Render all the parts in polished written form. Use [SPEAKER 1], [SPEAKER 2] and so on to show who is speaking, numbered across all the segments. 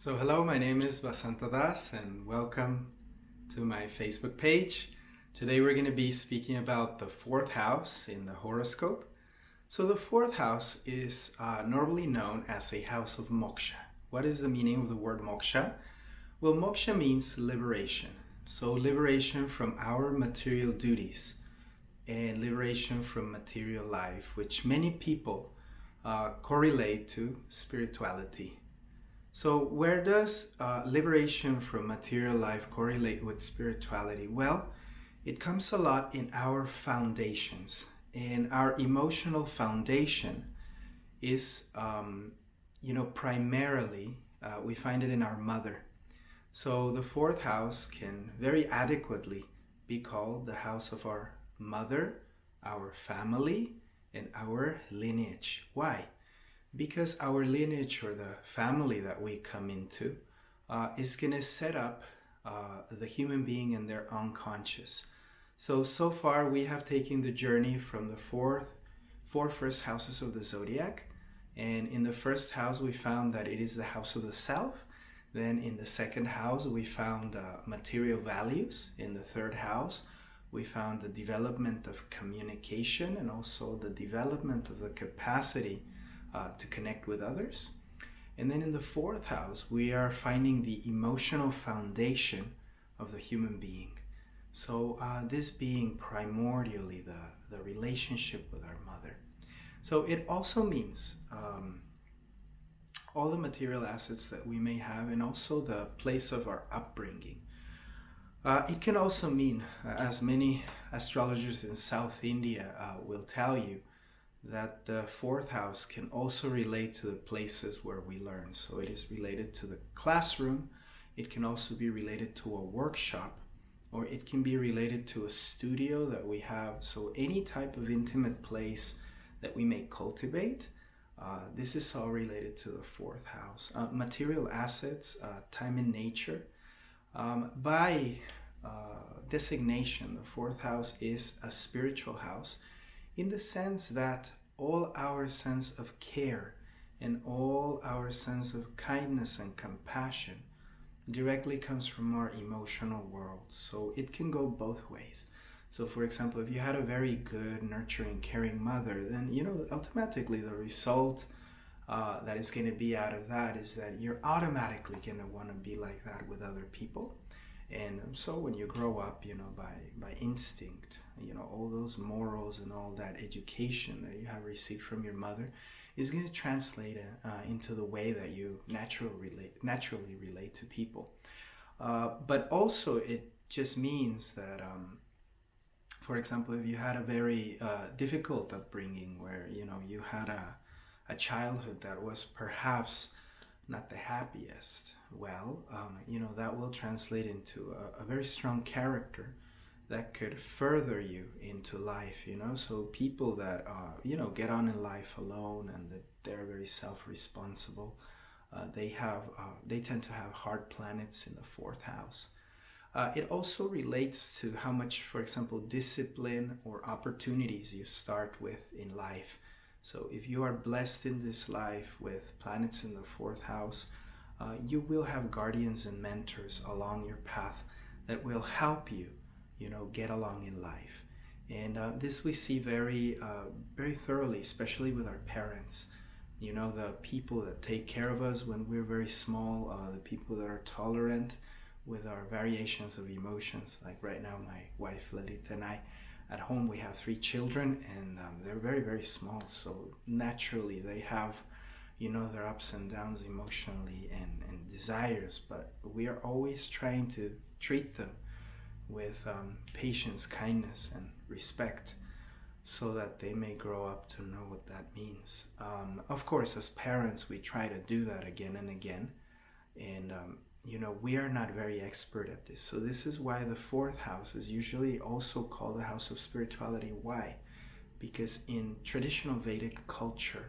[SPEAKER 1] So hello, my name is Vasanta and welcome to my Facebook page. Today we're going to be speaking about the fourth house in the horoscope. So the fourth house is normally known as a house of moksha. What is the meaning of the word moksha? Well, moksha means liberation. So liberation from our material duties and liberation from material life, which many people correlate to spirituality. So where does liberation from material life correlate with spirituality? Well, it comes a lot in our foundations. And our emotional foundation is, primarily, we find it in our mother. So the fourth house can very adequately be called the house of our mother, our family, and our lineage. Why? Because our lineage, or the family that we come into, is going to set up the human being in their unconscious. So far we have taken the journey from the four first houses of the zodiac. And in the first house we found that it is the house of the self. Then in the second house we found material values. In the third house we found the development of communication and also the development of the capacity to connect with others. And then in the fourth house, we are finding the emotional foundation of the human being. So this being primordially the relationship with our mother. So it also means all the material assets that we may have and also the place of our upbringing. It can also mean, as many astrologers in South India will tell you, that the fourth house can also relate to the places where we learn. So it is related to the classroom, it can also be related to a workshop, or it can be related to a studio that we have. So any type of intimate place that we may cultivate, this is all related to the fourth house. Material assets, time and nature. By designation, the fourth house is a spiritual house, in the sense that all our sense of care and all our sense of kindness and compassion directly comes from our emotional world. So it can go both ways. So for example, if you had a very good, nurturing, caring mother, then automatically the result that is going to be out of that is that you're automatically going to want to be like that with other people. And so when you grow up, by instinct, all those morals and all that education that you have received from your mother is going to translate into the way that you naturally relate to people. But also it just means that, for example, if you had a very difficult upbringing where, you had a childhood that was perhaps not the happiest, well, that will translate into a very strong character that could further you into life, So people that, get on in life alone and that they're very self-responsible, they tend to have hard planets in the fourth house. It also relates to how much, for example, discipline or opportunities you start with in life. So if you are blessed in this life with planets in the fourth house, you will have guardians and mentors along your path that will help you, get along in life. And this we see very thoroughly, especially with our parents. The people that take care of us when we're very small, the people that are tolerant with our variations of emotions. Like right now, my wife Lalita and I, at home we have 3 children, and they're very, very small. So naturally they have, their ups and downs emotionally and desires. But we are always trying to treat them with patience, kindness, and respect, so that they may grow up to know what that means. Of course, as parents, we try to do that again and again. And we are not very expert at this. So this is why the fourth house is usually also called the house of spirituality. Why? Because in traditional Vedic culture,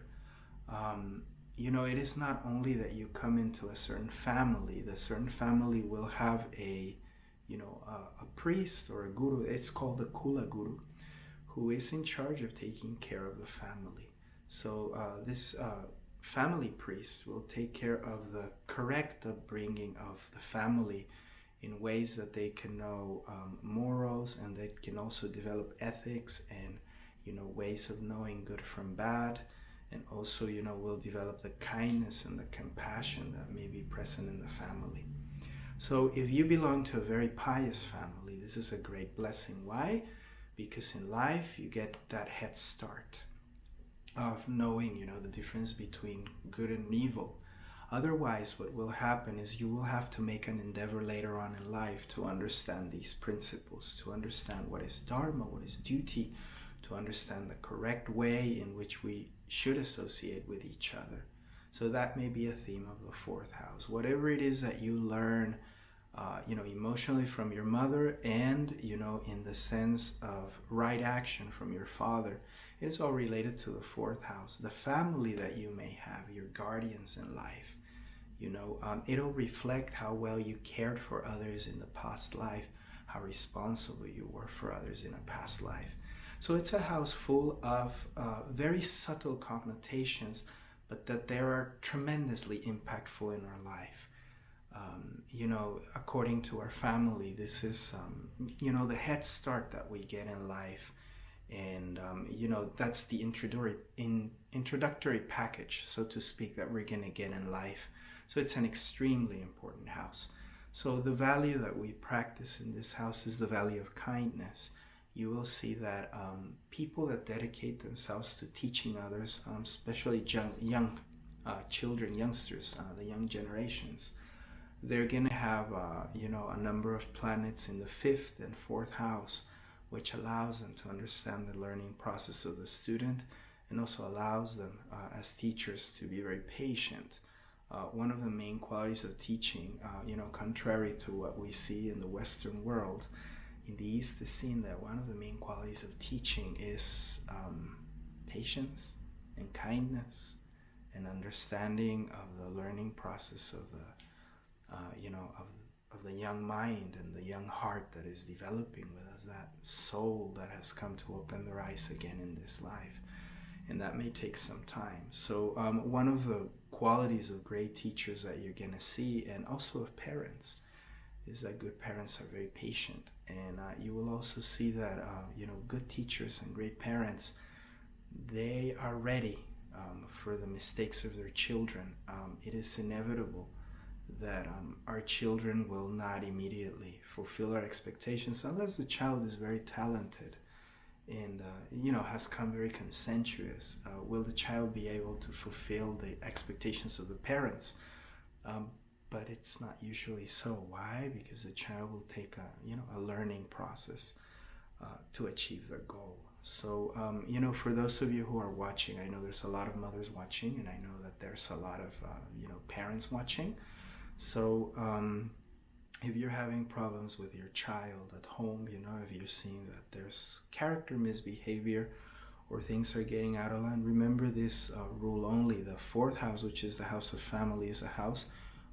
[SPEAKER 1] it is not only that you come into a certain family. The certain family will have a priest or a guru. It's called the Kula Guru, who is in charge of taking care of the family. So this family priest will take care of the correct upbringing of the family in ways that they can know morals, and they can also develop ethics and ways of knowing good from bad, and also will develop the kindness and the compassion that may be present in the family. So if you belong to a very pious family, this is a great blessing. Why? Because in life you get that head start of knowing the difference between good and evil. Otherwise, what will happen is you will have to make an endeavor later on in life to understand these principles, to understand what is dharma, what is duty, to understand the correct way in which we should associate with each other. So that may be a theme of the fourth house. Whatever it is that you learn, emotionally from your mother, and, in the sense of right action from your father, it is all related to the fourth house. The family that you may have, your guardians in life, it'll reflect how well you cared for others in the past life, how responsible you were for others in a past life. So it's a house full of very subtle connotations, but that they are tremendously impactful in our life. According to our family, this is, the head start that we get in life. And, that's the introductory package, so to speak, that we're going to get in life. So it's an extremely important house. So the value that we practice in this house is the value of kindness. You will see that people that dedicate themselves to teaching others, especially young children, youngsters, the young generations, they're going to have, a number of planets in the fifth and fourth house, which allows them to understand the learning process of the student, and also allows them as teachers to be very patient. One of the main qualities of teaching, contrary to what we see in the Western world, in the East is seen that one of the main qualities of teaching is patience and kindness and understanding of the learning process of the of the young mind and the young heart that is developing with us, that soul that has come to open their eyes again in this life. And that may take some time. So one of the qualities of great teachers that you're going to see, and also of parents, is that good parents are very patient. And you will also see that good teachers and great parents, they are ready for the mistakes of their children. It is inevitable that our children will not immediately fulfill our expectations unless the child is very talented and has come very conscientious. Will the child be able to fulfill the expectations of the parents? But it's not usually so. Why? Because the child will take a learning process to achieve their goal. So for those of you who are watching, I know there's a lot of mothers watching, and I know that there's a lot of parents watching. So if you're having problems with your child at home, if you're seeing that there's character misbehavior or things are getting out of line, remember this rule only. The fourth house, which is the house of family, is a house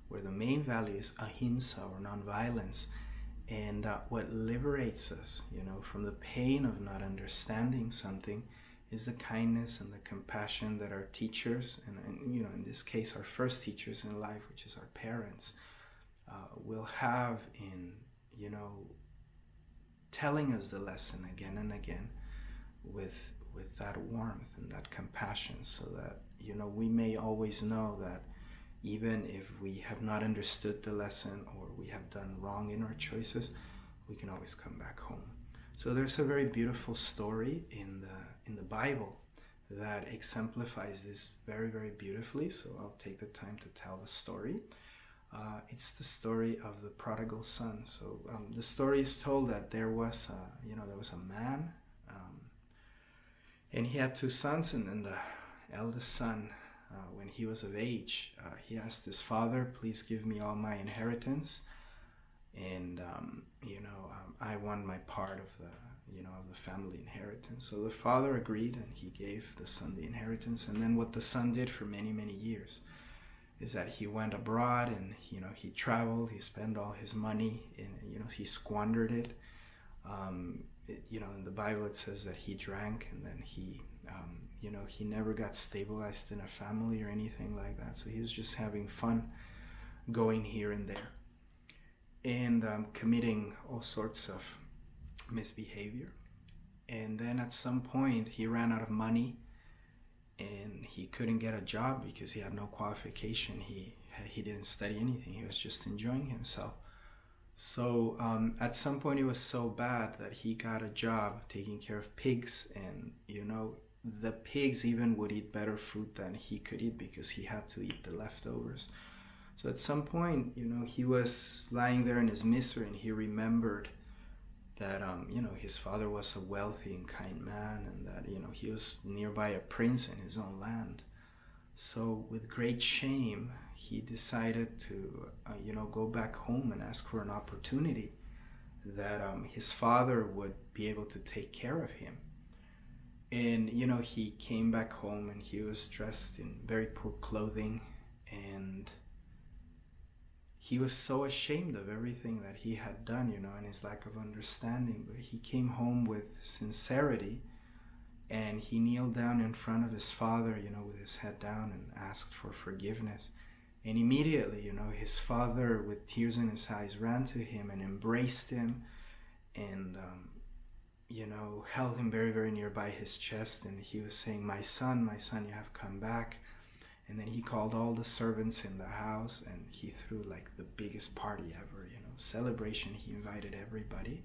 [SPEAKER 1] where the main value is ahimsa, or nonviolence. And what liberates us, from the pain of not understanding something, is the kindness and the compassion that our teachers, and in this case our first teachers in life, which is our parents, will have in telling us the lesson again and again with that warmth and that compassion, so that we may always know that even if we have not understood the lesson or we have done wrong in our choices, we can always come back home. So there's a very beautiful story in the Bible that exemplifies this very, very beautifully. So I'll take the time to tell the story. It's the story of the prodigal son. So the story is told that there was a man, and he had two sons, and then the eldest son, when he was of age, he asked his father, "Please give me all my inheritance, and I want my part of the family inheritance." So the father agreed, and he gave the son the inheritance. And then what the son did for many, many years is that he went abroad, and he traveled, he spent all his money, and he squandered it. In the Bible it says that he drank, and then he He never got stabilized in a family or anything like that. So he was just having fun going here and there and committing all sorts of misbehavior. And then at some point he ran out of money and he couldn't get a job because he had no qualification. He didn't study anything. He was just enjoying himself. So at some point it was so bad that he got a job taking care of pigs, and the pigs even would eat better food than he could eat because he had to eat the leftovers. So at some point, he was lying there in his misery, and he remembered that his father was a wealthy and kind man, and that he was nearby a prince in his own land. So with great shame, he decided to go back home and ask for an opportunity that his father would be able to take care of him. And he came back home, and he was dressed in very poor clothing, and he was so ashamed of everything that he had done, and his lack of understanding. But he came home with sincerity, and he kneeled down in front of his father, with his head down, and asked for forgiveness. And immediately, his father, with tears in his eyes, ran to him and embraced him and, held him very, very near by his chest. And he was saying, my son, you have come back. And then he called all the servants in the house, and he threw like the biggest party ever, celebration. He invited everybody,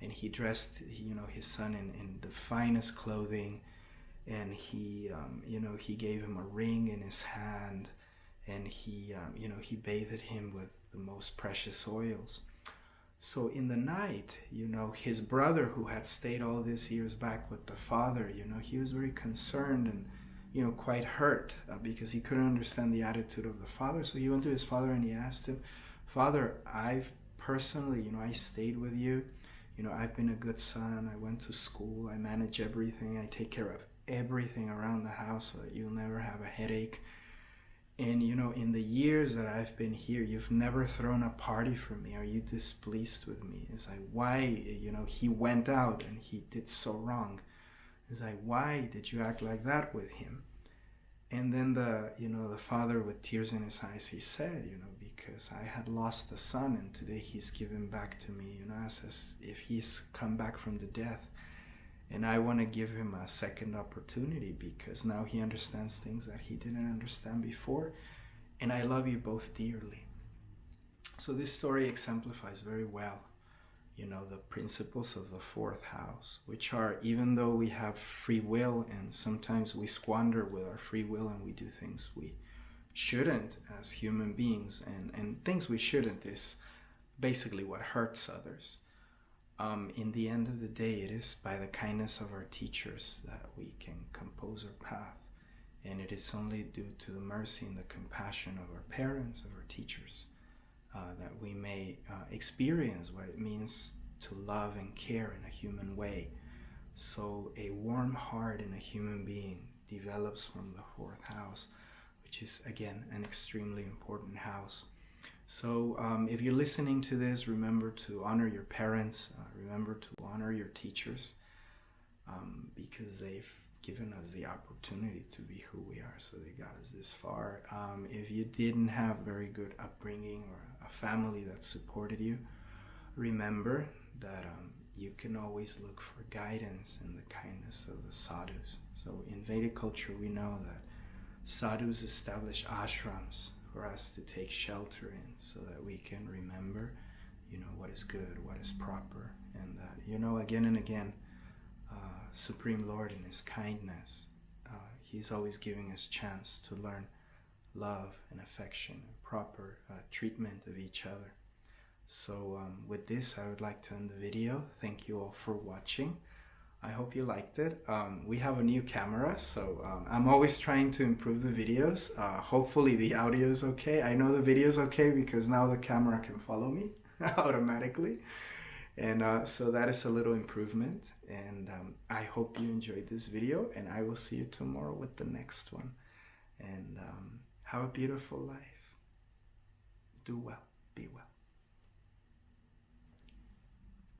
[SPEAKER 1] and he dressed, his son in the finest clothing, and he gave him a ring in his hand, and he bathed him with the most precious oils. So in the night, his brother, who had stayed all these years back with the father, he was very concerned and quite hurt because he couldn't understand the attitude of the father. So he went to his father and he asked him, Father, I've personally, I stayed with you. I've been a good son. I went to school. I manage everything. I take care of everything around the house so that you'll never have a headache. And, in the years that I've been here, you've never thrown a party for me. Are you displeased with me? It's like, why, he went out and he did so wrong. It's like, why did you act like that with him? And then the father, with tears in his eyes, he said, because I had lost a son, and today he's given back to me, as if he's come back from the death. And I want to give him a second opportunity because now he understands things that he didn't understand before. And I love you both dearly. So this story exemplifies very well the principles of the fourth house, which are, even though we have free will and sometimes we squander with our free will and we do things we shouldn't as human beings, and things we shouldn't is basically what hurts others. In the end of the day, it is by the kindness of our teachers that we can compose our path, and it is only due to the mercy and the compassion of our parents, of our teachers, that we may experience what it means to love and care in a human way. So a warm heart in a human being develops from the fourth house, which is, again, an extremely important house. So if you're listening to this, remember to honor your parents, remember to honor your teachers, because they've given us the opportunity to be who we are, so they got us this far. If you didn't have very good upbringing or a family that supported you, remember that you can always look for guidance in the kindness of the sadhus. So in Vedic culture, we know that sadhus establish ashrams for us to take shelter in, so that we can remember, what is good, what is proper, and that, again and again, Supreme Lord in His kindness, He's always giving us chance to learn love and affection and proper treatment of each other. So with this, I would like to end the video. Thank you all for watching. I hope you liked it. We have a new camera, so I'm always trying to improve the videos. Hopefully the audio is okay. I know the video is okay because now the camera can follow me automatically. And so that is a little improvement. And I hope you enjoyed this video, and I will see you tomorrow with the next one. And have a beautiful life. Do well. Be well.